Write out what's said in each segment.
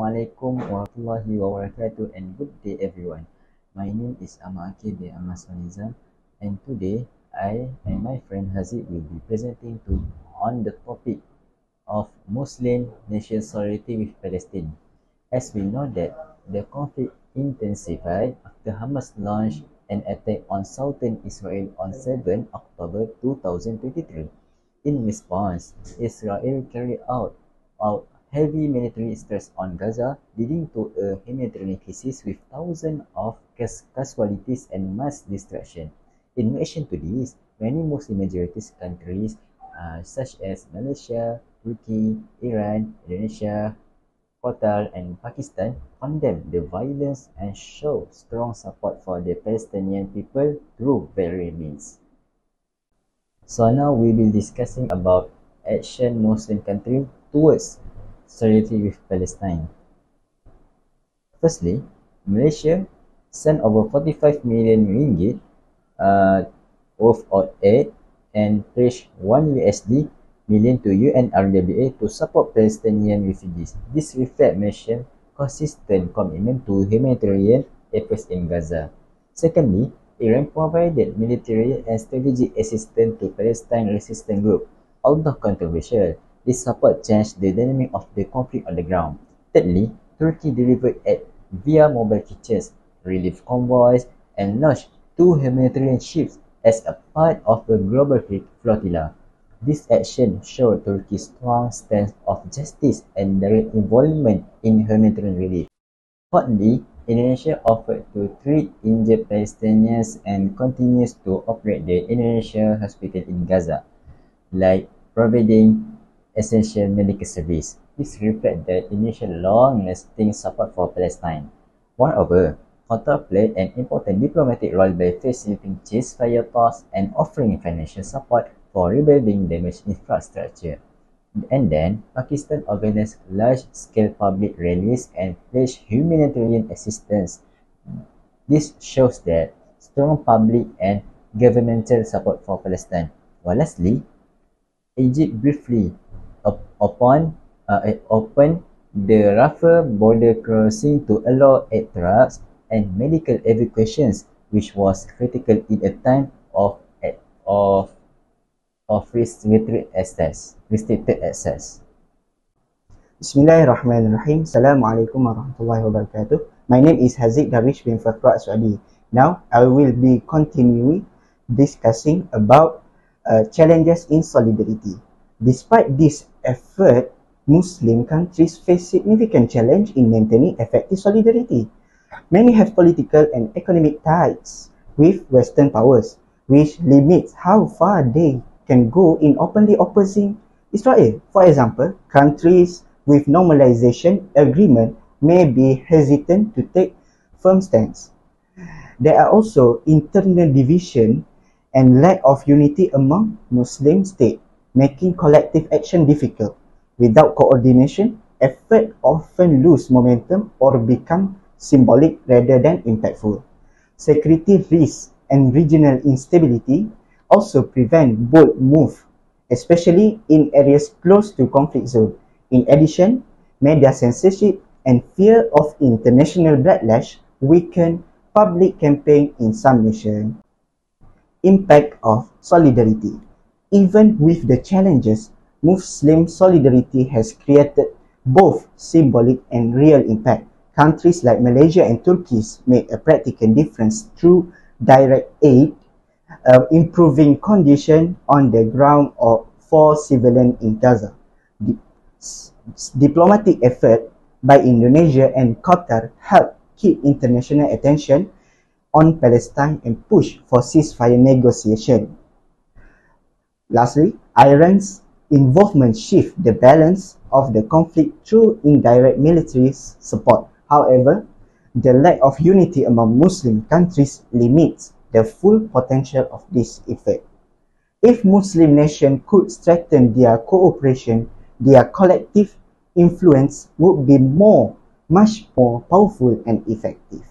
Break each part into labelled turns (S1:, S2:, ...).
S1: Assalamualaikum warahmatullahi wabarakatuh and good day everyone. My name is Ahmad Akid bin Ahmad Sonizam, and today I and my friend Haziq will be presenting on the topic of Muslim nation solidarity with Palestine. As we know that the conflict intensified after Hamas launched an attack on southern Israel on 7 October 2023. In response, Israel carried out heavy military stress on Gaza, leading to a humanitarian crisis with thousands of casualties and mass destruction. In addition to this, many Muslim majority countries such as Malaysia, Turkey, Iran, Indonesia, Qatar, and Pakistan condemn the violence and show strong support for the Palestinian people through various means. So now we will be discussing about action Muslim country towards solidarity with Palestine. Firstly, Malaysia sent over 45 million ringgit worth of aid and pledged $1 million to UNRWA to support Palestinian refugees. This reflects Malaysia's consistent commitment to humanitarian efforts in Gaza. Secondly, Iran provided military and strategic assistance to Palestine resistance groups. Although controversial, this support changed the dynamic of the conflict on the ground. Thirdly, Turkey delivered aid via mobile kitchens, relief convoys, and launched 2 humanitarian ships as a part of a global flotilla. This action showed Turkey's strong stance of justice and direct involvement in humanitarian relief. Fourthly, Indonesia offered to treat injured Palestinians and continues to operate the Indonesia hospital in Gaza, like providing essential medical service. This reflects the initial long-lasting support for Palestine. Moreover, Qatar played an important diplomatic role by facilitating ceasefire talks and offering financial support for rebuilding damaged infrastructure. And then, Pakistan organized large-scale public rallies and pledged humanitarian assistance. This shows that strong public and governmental support for Palestine. While lastly, Egypt briefly opened the Rafah border crossing to allow aid trucks and medical evacuations, which was critical in a time of restricted access.
S2: Bismillahirrahmanirrahim. Assalamualaikum warahmatullahi wabarakatuh. My name is Haziq Darwish bin Fakra Aswadi. Now, I will be continuing discussing about challenges in solidarity. Despite this effort, Muslim countries face significant challenge in maintaining effective solidarity. Many have political and economic ties with Western powers, which limits how far they can go in openly opposing Israel. For example, countries with normalization agreement may be hesitant to take firm stance. There are also internal division and lack of unity among Muslim states, making collective action difficult. Without coordination, effort often lose momentum or become symbolic rather than impactful. Security risks and regional instability also prevent bold move, especially in areas close to conflict zone. In addition, media censorship and fear of international backlash weaken public campaign in some nations. Impact of solidarity. Even with the challenges, Muslim solidarity has created both symbolic and real impact. Countries like Malaysia and Turkey made a practical difference through direct aid, improving conditions on the ground for civilians in Gaza. Diplomatic effort by Indonesia and Qatar helped keep international attention on Palestine and push for ceasefire negotiation. Lastly, Iran's involvement shifts the balance of the conflict through indirect military support. However, the lack of unity among Muslim countries limits the full potential of this effort. If Muslim nations could strengthen their cooperation, their collective influence would be much more powerful and effective.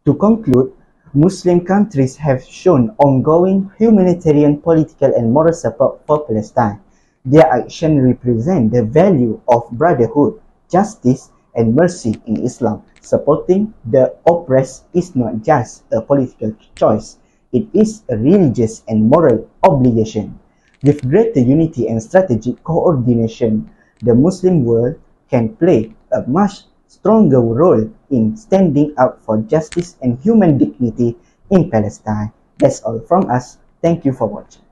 S2: To conclude, Muslim countries have shown ongoing humanitarian, political and moral support for Palestine. Their action represent the value of brotherhood, justice, and mercy in Islam. Supporting the oppressed is not just a political choice, it is a religious and moral obligation. With greater unity and strategic coordination, the Muslim world can play a much stronger role in standing up for justice and human dignity in Palestine. That's all from us. Thank you for watching.